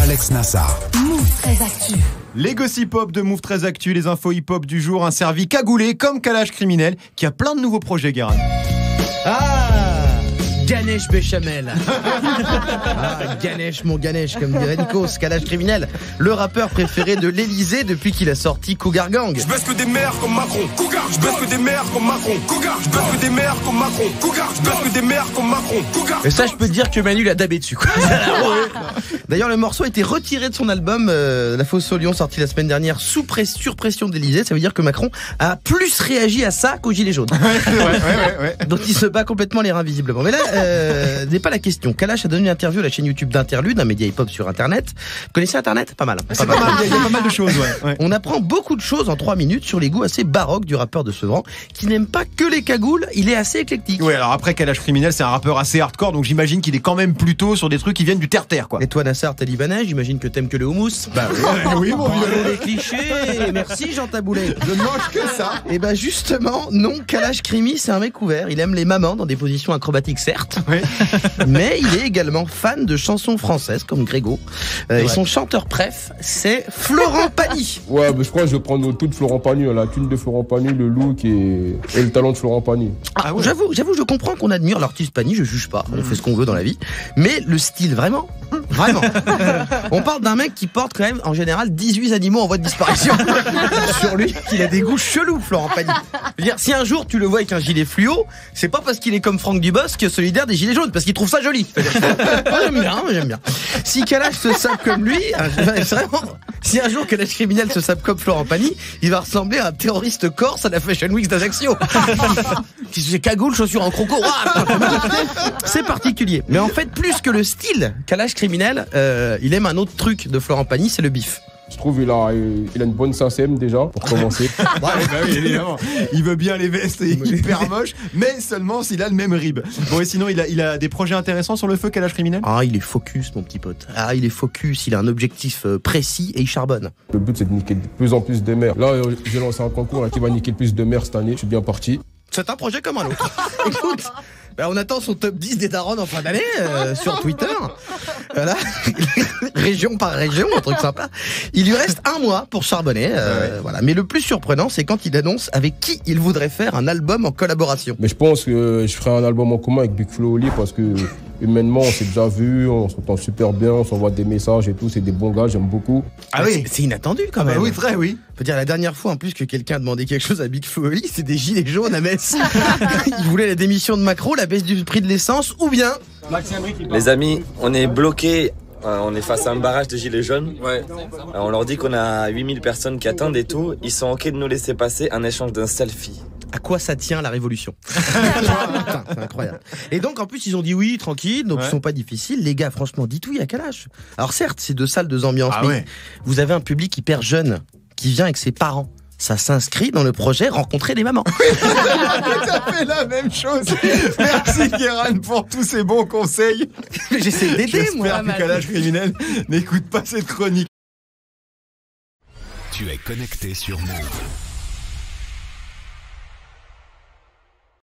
Alex Nassar. Move 13 Actu. Les gossip hop de Move 13 Actu, les infos hip hop du jour, un servi cagoulé comme Kalash Criminel qui a plein de nouveaux projets, Guérin. Ganesh Béchamel. Ganesh, mon Ganesh, comme dirait Nikos, Kalash Criminel, le rappeur préféré de l'Elysée depuis qu'il a sorti Cougar Gang. Je baisse que des mères comme Macron, Cougar. Je baisse que des mères comme Macron, Cougar. Je baisse que des mères comme Macron, Cougar. Je baisse que des mères comme Macron, Cougar. Et ça, je peux te dire que Manu l'a dabé dessus, quoi. D'ailleurs, le morceau a été retiré de son album La Fosse au Lion, sorti la semaine dernière sur pression de l'Elysée. Ça veut dire que Macron a plus réagi à ça qu'aux Gilets jaunes. Ouais. Donc il se bat complètement les reins visiblement. Mais là, n'est pas la question. Kalash a donné une interview à la chaîne YouTube d'Interlude, un média hip-hop sur Internet. Vous connaissez Internet ? Pas mal. C'est pas mal, il y a pas mal de choses, ouais. On apprend beaucoup de choses en 3 minutes sur les goûts assez baroques du rappeur de Sevran, qui n'aime pas que les cagoules, il est assez éclectique. Oui, alors après, Kalash Criminel, c'est un rappeur assez hardcore, donc j'imagine qu'il est quand même plutôt sur des trucs qui viennent du terre-terre, quoi. Et toi, Nassar, t'es libanais, j'imagine que t'aimes que le houmous. Bah oui, mon vieux. Les clichés. Merci Jean Taboulet. Je ne mange que ça. Et bah justement, non, Kalash Crimi, c'est un mec ouvert. Il aime les mamans dans des positions acrobatiques, certes. Oui. Mais il est également fan de chansons françaises comme Grégo. Et son chanteur préf, c'est Florent Pagny. Ouais, mais je crois que je vais prendre tout de Florent Pagny, la thune de Florent Pagny, le look et le talent de Florent Pagny. Ah ouais. J'avoue, je comprends qu'on admire l'artiste Pagny, je juge pas, on fait ce qu'on veut dans la vie. Mais le style, vraiment. On parle d'un mec qui porte quand même, en général, 18 animaux en voie de disparition. Sur lui, qu'il a des goûts chelous, Florent Pagny. Je veux dire, si un jour tu le vois avec un gilet fluo, c'est pas parce qu'il est comme Franck Dubosc, solidaire des gilets jaunes, parce qu'il trouve ça joli. J'aime bien. Si Kalash se sape comme lui, vraiment, si un jour Kalash Criminel se sape comme Florent Pagny, il va ressembler à un terroriste corse à la Fashion Week d'Ajaccio. Qui se fait cagoule, chaussures en croco. C'est particulier. Mais en fait, plus que le style, Kalash Criminel, il aime un autre truc de Florent Pagny, c'est le bif. Je trouve qu'il a une bonne SACEM déjà, pour commencer. Bah oui, évidemment. Il veut bien les vestes et hyper moche, mais seulement s'il a le même rib. Bon, et sinon, il a des projets intéressants sur le feu, Kalash Criminel ? Ah, il est focus, mon petit pote. Ah, il est focus, il a un objectif précis et il charbonne. Le but, c'est de niquer de plus en plus de mères. Là, j'ai lancé un concours qui va niquer le plus de mères cette année. Je suis bien parti. C'est un projet comme un autre. Écoute, on attend son top 10 des darons en fin d'année sur Twitter. Voilà, région par région, un truc sympa. Il lui reste 1 mois pour charbonner. Voilà. Mais le plus surprenant, c'est quand il annonce avec qui il voudrait faire un album en collaboration. Mais je pense que je ferai un album en commun avec Big Flo Oli parce que humainement, on s'est déjà vu, on s'entend super bien, on s'envoie des messages et tout. C'est des bons gars, j'aime beaucoup. Ah oui, c'est inattendu quand même. Oui, très, oui. Je peux dire, la dernière fois, en plus, que quelqu'un a demandé quelque chose à Big Flo Oli, c'est des gilets jaunes à Metz. Il voulait la démission de Macron, la baisse du prix de l'essence, ou bien... Les amis, on est bloqués, on est face à un barrage de gilets jaunes. On leur dit qu'on a 8000 personnes qui attendent et tout. Ils sont ok de nous laisser passer en échange d'un selfie. À quoi ça tient la révolution? Putain, c'est incroyable. Et donc en plus ils ont dit oui, tranquille, donc ils sont pas difficiles. Les gars, franchement, dites oui à Kalash. Alors certes, c'est 2 salles, 2 ambiances, mais vous avez un public hyper jeune qui vient avec ses parents. Ça s'inscrit dans le projet Rencontrer des mamans. Tout à fait la même chose. Merci Guérin pour tous ces bons conseils. J'essaie d'aider, moi. J'espère que Kalash Criminel n'écoute pas cette chronique. Tu es connecté sur Move.